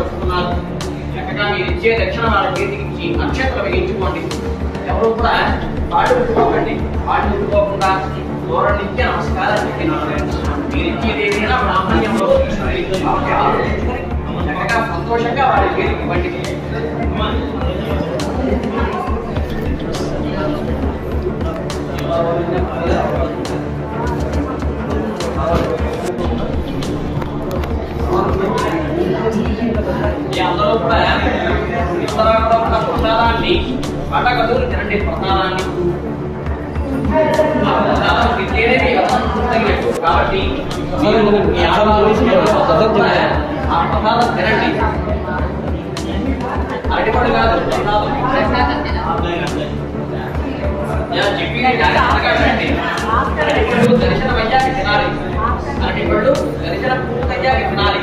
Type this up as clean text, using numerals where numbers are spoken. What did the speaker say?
వస్తున్నారు. చక్కగా మీరు ఇచ్చే దక్షిణ వాళ్ళ చేతికి ఇచ్చి నక్షత్రం వేయించుకోండి. ఎవరు కూడా వాళ్ళు ముట్టుకోకండి. వాళ్ళు ముట్టుకోకుండా దూరం నుంచి నమస్కారం చెప్పినారు. మీరు ఇచ్చేది ఏదైనా బ్రాహ్మణ్యంలో చక్కగా సంతోషంగా వాళ్ళ చేతికి ఇవ్వండి. అందరూ కూడా ఇతర ఉన్న ప్రసాదాన్ని పండగలు తినండి. ప్రసాదాన్ని కాబట్టి ఆ ప్రసాదం తినండి. అరటిపండు కాదు ప్రసాదం చెప్పి అరటిపండు దర్శనం అయ్యాక తినాలి. అరటిపండు దర్శనం పూర్తయ్యాక తినాలి.